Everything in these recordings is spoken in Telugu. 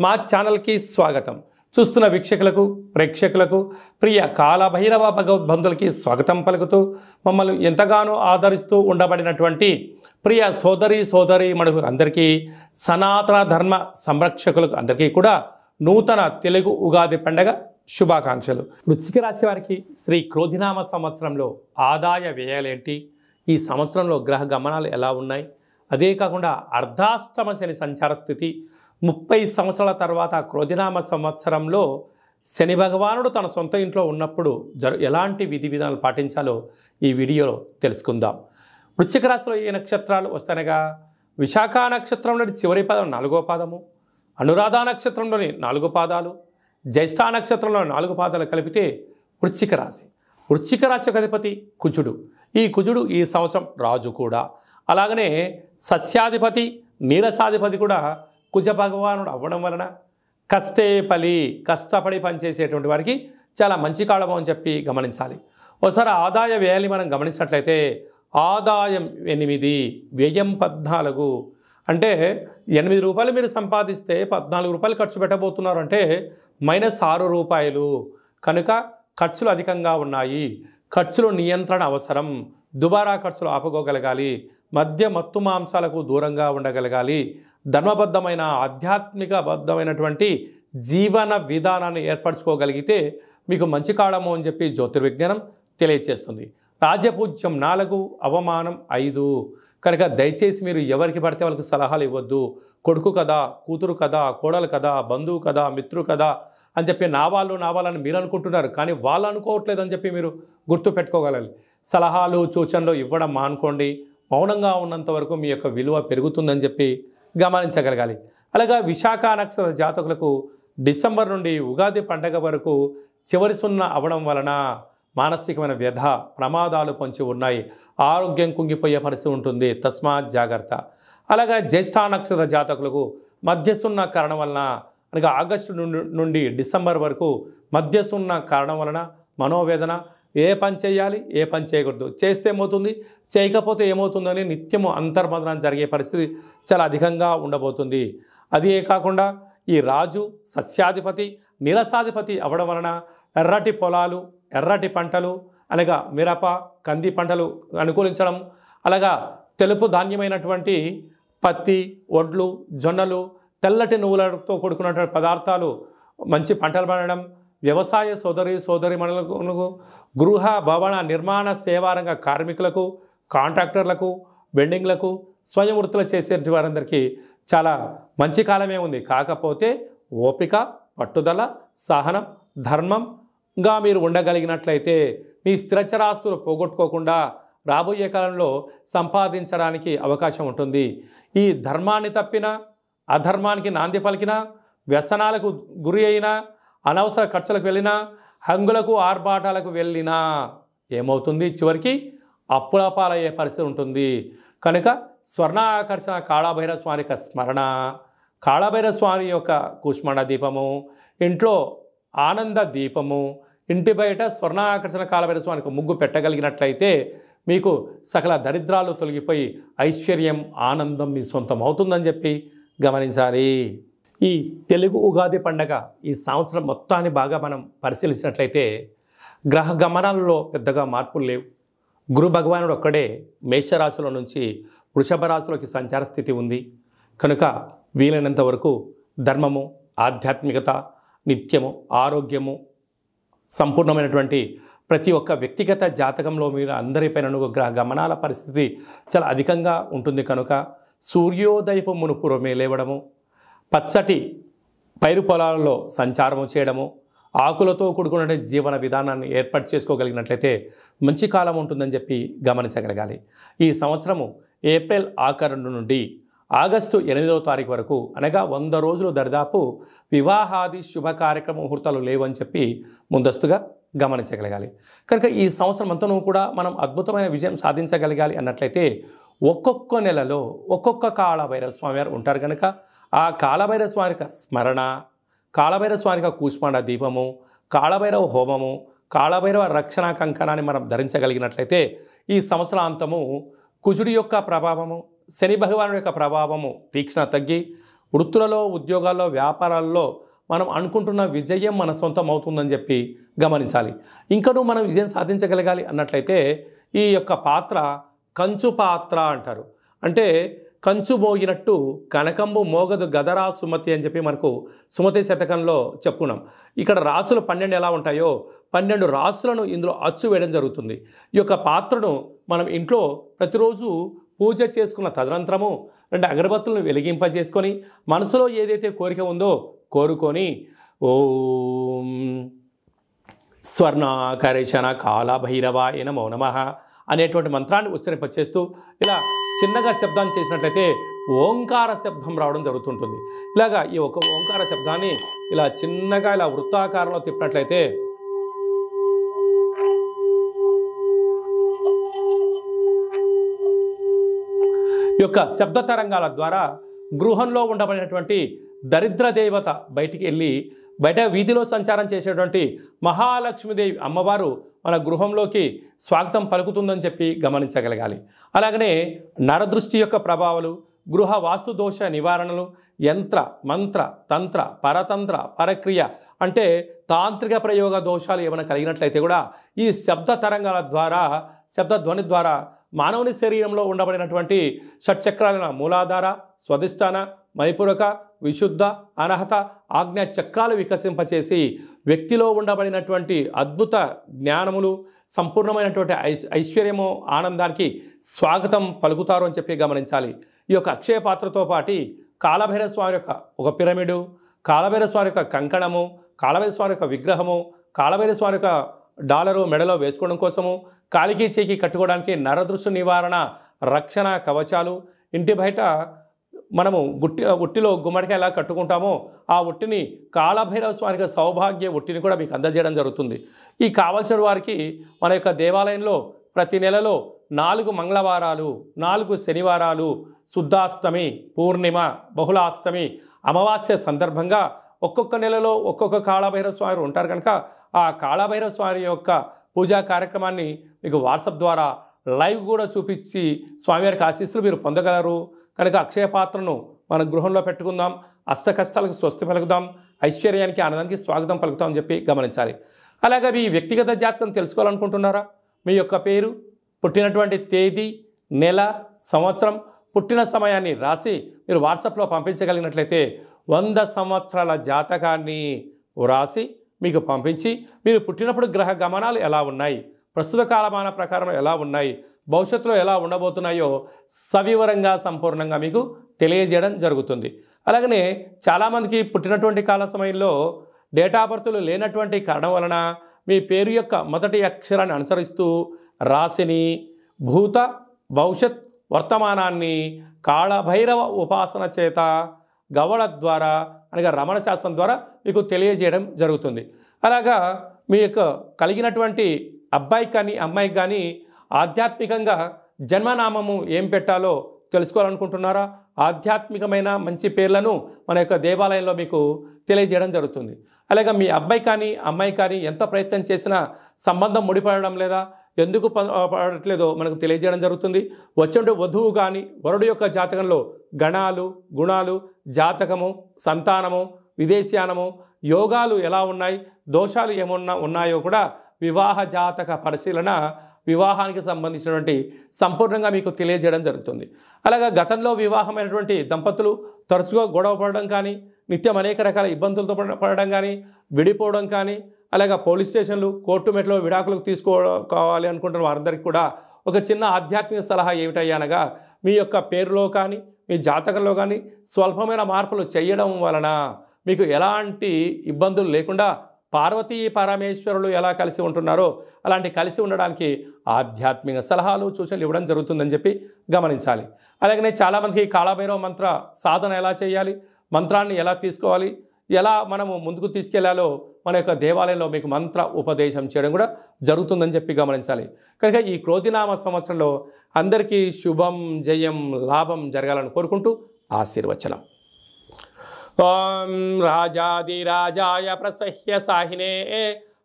మా ఛానల్కి స్వాగతం. చూస్తున్న వీక్షకులకు ప్రేక్షకులకు ప్రియ కాలభైరవ భగవద్బంధులకి స్వాగతం పలుకుతూ మమ్మల్ని ఎంతగానో ఆదరిస్తూ ఉండబడినటువంటి ప్రియ సోదరి మనుషులకు అందరికీ సనాతన ధర్మ సంరక్షకులకు అందరికీ కూడా నూతన తెలుగు ఉగాది పండగ శుభాకాంక్షలు. వృశ్చిక రాశి వారికి శ్రీ క్రోధినామ సంవత్సరంలో ఆదాయ వ్యయాలేంటి, ఈ సంవత్సరంలో గ్రహ గమనాలు ఎలా ఉన్నాయి, అదే కాకుండా అర్ధాష్టమ శని సంచార స్థితి 30 సంవత్సరాల తర్వాత క్రోధినామ సంవత్సరంలో శని భగవానుడు తన సొంత ఇంట్లో ఉన్నప్పుడు ఎలాంటి విధి విధానాలు పాటించాలో ఈ వీడియోలో తెలుసుకుందాం. వృశ్చిక రాశిలో ఏ నక్షత్రాలు వస్తానగా విశాఖ నక్షత్రంలోని చివరి పదం 4వ పాదము, అనురాధ నక్షత్రంలోని 4 పాదాలు, జ్యేష్ఠ నక్షత్రంలో 4 పాదాలు కలిపితే వృశ్చిక రాశి. వృశ్చిక రాశి అధిపతి కుజుడు. ఈ కుజుడు ఈ సంవత్సరం రాజు కూడా. అలాగనే సస్యాధిపతి నీరసాధిపతి కూడా కుజ భగవానుడు అవ్వడం వలన కష్టపడి పనిచేసేటువంటి వారికి చాలా మంచి కాలము అని చెప్పి గమనించాలి. ఒకసారి ఆదాయ వ్యయాన్ని మనం గమనించినట్లయితే ఆదాయం 8, వ్యయం 14. అంటే 8 రూపాయలు మీరు సంపాదిస్తే 14 రూపాయలు ఖర్చు పెట్టబోతున్నారు అంటే -6 రూపాయలు. కనుక ఖర్చులు అధికంగా ఉన్నాయి. ఖర్చులు నియంత్రణ అవసరం. దుబారా ఖర్చులు ఆపుకోగలగాలి. మద్య మత్తు మాంసాలకు దూరంగా ఉండగలగాలి. ధర్మబద్ధమైన ఆధ్యాత్మికబద్ధమైనటువంటి జీవన విధానాన్ని ఏర్పరచుకోగలిగితే మీకు మంచి కాలము అని చెప్పి జ్యోతిర్విజ్ఞానం తెలియచేస్తుంది. రాజ్యపూజ్యం 4, అవమానం 5. కనుక దయచేసి మీరు ఎవరికి పడితే వాళ్ళకి సలహాలు ఇవ్వద్దు. కొడుకు కదా, కూతురు కదా, కోడలు కదా, బంధువు కదా, మిత్రు కదా అని చెప్పి నా వాళ్ళని మీరు అనుకుంటున్నారు, కానీ వాళ్ళు అనుకోవట్లేదు అని చెప్పి మీరు గుర్తు పెట్టుకోగలగాలి. సలహాలు సూచనలు ఇవ్వడం మానుకోండి. మౌనంగా ఉన్నంత వరకు మీ యొక్క విలువ పెరుగుతుందని చెప్పి గమనించగలగాలి. అలాగా విశాఖ నక్షత్ర జాతకులకు డిసెంబర్ నుండి ఉగాది పండగ వరకు చివరి 0 అవ్వడం వలన మానసికమైన వ్యధ ప్రమాదాలు పొంచి ఉన్నాయి. ఆరోగ్యం కుంగిపోయే పరిస్థితి ఉంటుంది. తస్మాత్ జాగ్రత్త. అలాగా జ్యేష్ఠ నక్షత్ర జాతకులకు మధ్య 0 కారణం వలన, అనగా ఆగస్టు నుండి డిసెంబర్ వరకు మధ్య 0 కారణం వలన మనోవేదన. ఏ పని చేయాలి, ఏ పని చేయకూడదు, చేస్తే ఏమవుతుంది, చేయకపోతే ఏమవుతుందని నిత్యము అంతర్మదనం జరిగే పరిస్థితి చాలా అధికంగా ఉండబోతుంది. అదే కాకుండా ఈ రాజు సస్యాధిపతి నీరసాధిపతి అవ్వడం వలన ఎర్రటి పొలాలు, ఎర్రటి పంటలు అనగా మిరప, కంది పంటలు అనుకూలించడం, అలాగా తెలుపు ధాన్యమైనటువంటి పత్తి, వడ్లు, జొన్నలు, తెల్లటి నువ్వులతో కూడుకున్నటువంటి పదార్థాలు మంచి పంటలు పండడం, వ్యవసాయ సోదరిమణులకు, గృహ భవన నిర్మాణ సేవారంగ కార్మికులకు, కాంట్రాక్టర్లకు, వెల్డింగ్లకు, స్వయం వృత్తులు చేసే వారందరికీ చాలా మంచి కాలమే ఉంది. కాకపోతే ఓపిక, పట్టుదల, సహనం, ధర్మంగా మీరు ఉండగలిగినట్లయితే మీ స్థిరచరాస్తులు పోగొట్టుకోకుండా రాబోయే కాలంలో సంపాదించడానికి అవకాశం ఉంటుంది. ఈ ధర్మాన్ని తప్పినా, అధర్మానికి నాంది పలికినా, వ్యసనాలకు గురి అయినా, అనవసర ఖర్చులకు వెళ్ళినా, హంగులకు ఆర్భాటాలకు వెళ్ళినా ఏమవుతుంది, చివరికి అప్పుల పాలయ్యే పరిస్థితి ఉంటుంది. కనుక స్వర్ణ ఆకర్షణ కాళభైరవ స్వామి యొక్క స్మరణ, కాళభైరవ స్వామి యొక్క కూష్మాండ దీపము, ఇంట్లో ఆనంద దీపము, ఇంటి బయట స్వర్ణ ఆకర్షణ కాళభైరవ స్వామికి ముగ్గు పెట్టగలిగినట్లయితే మీకు సకల దరిద్రాలు తొలగిపోయి ఐశ్వర్యం, ఆనందం మీ సొంతం అవుతుందని చెప్పి గమనించాలి. ఈ తెలుగు ఉగాది పండగ ఈ సంవత్సరం మొత్తాన్ని బాగా మనం పరిశీలించినట్లయితే గ్రహ గమనాలలో పెద్దగా మార్పులు లేవు. గురు భగవానుడు ఒక్కడే మేషరాశిలో నుంచి వృషభ రాశిలోకి సంచార స్థితి ఉంది. కనుక వీలైనంత వరకు ధర్మము, ఆధ్యాత్మికత, నిత్యము, ఆరోగ్యము, సంపూర్ణమైనటువంటి ప్రతి ఒక్క వ్యక్తిగత జాతకంలో మీరు అందరిపైన గ్రహ గమనాల పరిస్థితి చాలా అధికంగా ఉంటుంది. కనుక సూర్యోదయపు మునుపురమే లేవడము, పచ్చటి పైరు పొలాలలో సంచారము చేయడము, ఆకులతో కూడుకున్న జీవన విధానాన్ని ఏర్పాటు చేసుకోగలిగినట్లయితే మంచి కాలం ఉంటుందని చెప్పి గమనించగలగాలి. ఈ సంవత్సరము ఏప్రిల్ ఆఖరు నుండి ఆగస్టు 8వ తారీఖు వరకు, అనగా 100 రోజులు దరిదాపు వివాహాది శుభ కార్యక్రమ ముహూర్తాలు లేవని చెప్పి ముందస్తుగా గమనించగలగాలి. కనుక ఈ సంవత్సరం అంతనూ కూడా మనం అద్భుతమైన విజయం సాధించగలగాలి అన్నట్లయితే ఒక్కొక్క నెలలో ఒక్కొక్క కాళభైరవ స్వామి వారు ఉంటారు. కనుక ఆ కాళభైరవ స్వామి యొక్క స్మరణ, కాళభైరవ స్వామి యొక్క కూష్మాండ దీపము, కాళభైరవ హోమము, కాళభైరవ రక్షణ కంకణాన్ని మనం ధరించగలిగినట్లయితే ఈ సంవత్సరాంతము కుజుడి యొక్క ప్రభావము, శని భగవానుడి యొక్క ప్రభావము తీక్షణ తగ్గి వృత్తులలో, ఉద్యోగాల్లో, వ్యాపారాల్లో మనం అనుకుంటున్న విజయం మన సొంతం అవుతుందని చెప్పి గమనించాలి. ఇంకనూ మనం విజయం సాధించగలగాలి అన్నట్లయితే ఈ యొక్క పాత్ర కంచు పాత్ర అంటారు. అంటే కంచు మోగినట్టు కనకంబు మోగదు గదరా సుమతి అని చెప్పి మనకు సుమతి శతకంలో చెప్పుకున్నాం. ఇక్కడ రాసులు 12 ఎలా ఉంటాయో 12 రాసులను ఇందులో అచ్చు వేయడం జరుగుతుంది. ఈ యొక్క పాత్రను మనం ఇంట్లో ప్రతిరోజు పూజ చేసుకున్న తదనంతరము 2 అగరబత్తులను వెలిగింపజేసుకొని మనసులో ఏదైతే కోరిక ఉందో కోరుకొని ఓం స్వర్ణాకరేషణ కాళభైరవాయ నమో నమః అనేటువంటి మంత్రాన్ని ఉచ్చరింపచేస్తూ ఇలా చిన్నగా శబ్దాన్ని చేసినట్లయితే ఓంకార శబ్దం రావడం జరుగుతుంటుంది. ఇలాగా ఈ ఒక ఓంకార శబ్దాన్ని ఇలా చిన్నగా ఇలా వృత్తాకారంలో తిప్పినట్లయితే ఈ యొక్క శబ్ద తరంగాల ద్వారా గృహంలో ఉండబడినటువంటి దరిద్ర దేవత బయటికి వెళ్ళి బయట వీధిలో సంచారం చేసేటువంటి మహాలక్ష్మీదేవి అమ్మవారు మన గృహంలోకి స్వాగతం పలుకుతుందని చెప్పి గమనించగలగాలి. అలాగనే నరదృష్టి యొక్క ప్రభావాలు, గృహ వాస్తు దోష నివారణలు, యంత్ర మంత్ర తంత్ర పరతంత్ర పరక్రియ అంటే తాంత్రిక ప్రయోగ దోషాలు ఏమైనా కలిగినట్లయితే కూడా ఈ శబ్ద తరంగాల ద్వారా, శబ్ద ధ్వని ద్వారా మానవుని శరీరంలో ఉండబడినటువంటి షట్చక్రాలైన మూలాధార, స్వధిష్టాన, మణిపూరక, విశుద్ధ, అనహత, ఆజ్ఞా చక్రాలు వికసింపచేసి వ్యక్తిలో ఉండబడినటువంటి అద్భుత జ్ఞానములు, సంపూర్ణమైనటువంటి ఐశ్వర్యము, ఆనందానికి స్వాగతం పలుకుతారు అని చెప్పి గమనించాలి. ఈ యొక్క అక్షయ పాత్రతో పాటు కాళభైరవ స్వామి యొక్క ఒక పిరమిడు, కాళభైరవ స్వామి యొక్క కంకణము, కాళభైరవ స్వామి యొక్క విగ్రహము, కాళభైరవ స్వామి యొక్క డాలరు మెడలో వేసుకోవడం కోసము, కాలికి చేకి కట్టుకోవడానికి నరదృష్టి నివారణ రక్షణ కవచాలు, ఇంటి బయట మనము ఉట్టిలో గుమ్మడికాయ ఎలా కట్టుకుంటామో ఆ ఉట్టిని కాళభైరవ స్వామికి సౌభాగ్య ఉట్టిని కూడా మీకు అందజేయడం జరుగుతుంది. ఈ కావలసిన వారికి మన యొక్క దేవాలయంలో ప్రతి నెలలో 4 మంగళవారాలు, 4 శనివారాలు, శుద్ధాష్టమి, పూర్ణిమ, బహుళాష్టమి, అమావాస్య సందర్భంగా ఒక్కొక్క నెలలో ఒక్కొక్క కాళభైరవ స్వామి ఉంటారు కనుక ఆ కాళభైరవ స్వామి యొక్క పూజా కార్యక్రమాన్ని మీకు వాట్సాప్ ద్వారా లైవ్ కూడా చూపించి స్వామివారికి ఆశీస్సులు మీరు పొందగలరు. కనుక అక్షయ పాత్రను మన గృహంలో పెట్టుకుందాం, అష్ట కష్టాలకు స్వస్తి పలుకుదాం, ఐశ్వర్యానికి ఆనందానికి స్వాగతం పలుకుతాం అని చెప్పి గమనించాలి. అలాగే మీ వ్యక్తిగత జాతకం తెలుసుకోవాలనుకుంటున్నారా? మీ యొక్క పేరు, పుట్టినటువంటి తేదీ, నెల, సంవత్సరం, పుట్టిన సమయాన్ని రాసి మీరు వాట్సాప్లో పంపించగలిగినట్లయితే 100 సంవత్సరాల జాతకాన్ని వ్రాసి మీకు పంపించి మీరు పుట్టినప్పుడు గ్రహ గమనాలు ఎలా ఉన్నాయి, ప్రస్తుత కాలమాన ప్రకారం ఎలా ఉన్నాయి, భవిష్యత్తులో ఎలా ఉండబోతున్నాయో సవివరంగా సంపూర్ణంగా మీకు తెలియజేయడం జరుగుతుంది. అలాగనే చాలామందికి పుట్టినటువంటి కాల సమయంలో డేటా బర్త్లు లేనటువంటి కారణం వలన మీ పేరు యొక్క మొదటి అక్షరాన్ని అనుసరిస్తూ రాశిని, భూత భవిష్యత్ వర్తమానాన్ని కాళభైరవ ఉపాసన చేత గవళ ద్వారా అనగా రమణ శాస్త్రం ద్వారా మీకు తెలియజేయడం జరుగుతుంది. అలాగా మీ యొక్క కలిగినటువంటి అబ్బాయికి కానీ అమ్మాయికి కానీ ఆధ్యాత్మికంగా జన్మనామము ఏం పెట్టాలో తెలుసుకోవాలనుకుంటున్నారా? ఆధ్యాత్మికమైన మంచి పేర్లను మన యొక్క దేవాలయంలో మీకు తెలియజేయడం జరుగుతుంది. అలాగే మీ అబ్బాయి కానీ అమ్మాయి కానీ ఎంత ప్రయత్నం చేసినా సంబంధం ముడిపడడం లేదా, ఎందుకు పడట్లేదో మనకు తెలియజేయడం జరుగుతుంది. వచ్చే వధువు కానీ వరుడు యొక్క జాతకంలో గణాలు, గుణాలు, జాతకము, సంతానము, విదేశీయానము, యోగాలు ఎలా ఉన్నాయి, దోషాలు ఏమన్నా ఉన్నాయో కూడా వివాహ జాతక పరిశీలన, వివాహానికి సంబంధించినటువంటి సంపూర్ణంగా మీకు తెలియజేయడం జరుగుతుంది. అలాగే గతంలో వివాహమైనటువంటి దంపతులు తరచుగా గొడవ పడడం కానీ, నిత్యం అనేక రకాల ఇబ్బందులతో పడడం కానీ, విడిపోవడం కానీ, అలాగే పోలీస్ స్టేషన్లు, కోర్టు మెట్లో విడాకులకు తీసుకోవాలి అనుకుంటున్న వారందరికీ కూడా ఒక చిన్న ఆధ్యాత్మిక సలహా ఏమిటయ్యా అనగా, మీ యొక్క పేరులో కానీ మీ జాతకంలో కానీ స్వల్పమైన మార్పులు చేయడం వలన మీకు ఎలాంటి ఇబ్బందులు లేకుండా పార్వతీ పరమేశ్వరులు ఎలా కలిసి ఉంటున్నారో అలాంటి కలిసి ఉండడానికి ఆధ్యాత్మిక సలహాలు సూచనలు ఇవ్వడం జరుగుతుందని చెప్పి గమనించాలి. అలాగనే చాలామందికి కాళభైరవ మంత్ర సాధన ఎలా చేయాలి, మంత్రాన్ని ఎలా తీసుకోవాలి, ఎలా మనము ముందుకు తీసుకెళ్లాలో మన యొక్క దేవాలయంలో మీకు మంత్ర ఉపదేశం చేయడం కూడా జరుగుతుందని చెప్పి గమనించాలి. కనుక ఈ క్రోధినామ సంవత్సరంలో అందరికీ శుభం, జయం, లాభం జరగాలని కోరుకుంటూ ఆశీర్వచనం. ఓం రాజాదిరాజాయ ప్రసహ్య సాహినే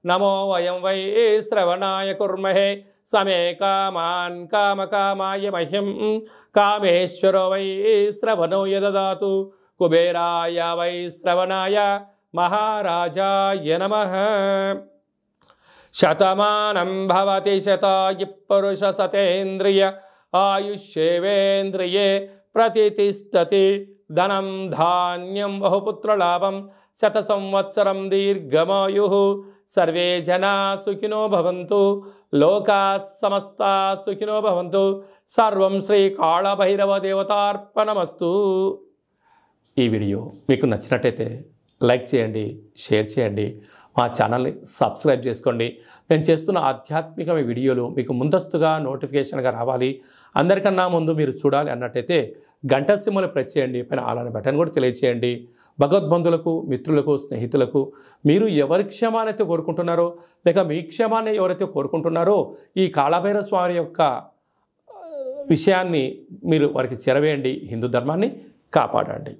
నమో వయం వై శ్రవణాయ కుర్మహే సమే కామాన్ కామకామాయ మహ్యం కామేశ్వరో వై శ్రవణో యదదాతు కుబేరాయ వై శ్రవణాయ మహారాజాయ నమః. శతమానం భవతి శతాయు పురుష సతేంద్రియ ఆయుష్యేవేంద్రియే ప్రతిష్టతి. ధనం ధాన్యం బహుపుత్రలాభం శత సంవత్సరం దీర్ఘమాయు. సర్వే జనా సుఖినో భవంతు. లోకా సమస్తా సుఖినో భవంతు. సర్వం శ్రీ కాళభైరవ దేవతార్పణమస్తు. ఈ వీడియో మీకు నచ్చినట్టయితే లైక్ చేయండి, షేర్ చేయండి, మా ఛానల్ని సబ్స్క్రైబ్ చేసుకోండి. నేను చేస్తున్న ఆధ్యాత్మిక వీడియోలు మీకు ముందస్తుగా నోటిఫికేషన్గా రావాలి, అందరికన్నా ముందు మీరు చూడాలి అన్నట్టయితే గంట సింబల్ ప్రెస్ చేయండి, పైన ఆల్ అనే బటన్ కూడా తెలియజేయండి. భగవద్బంధులకు, మిత్రులకు, స్నేహితులకు మీరు ఎవరి క్షేమానైతే కోరుకుంటున్నారో లేక మీ క్షేమాన్ని ఎవరైతే కోరుకుంటున్నారో ఈ కాళభైరవ స్వామి యొక్క విషయాన్ని మీరు వారికి చేరవేయండి. హిందూ ధర్మాన్ని కాపాడండి.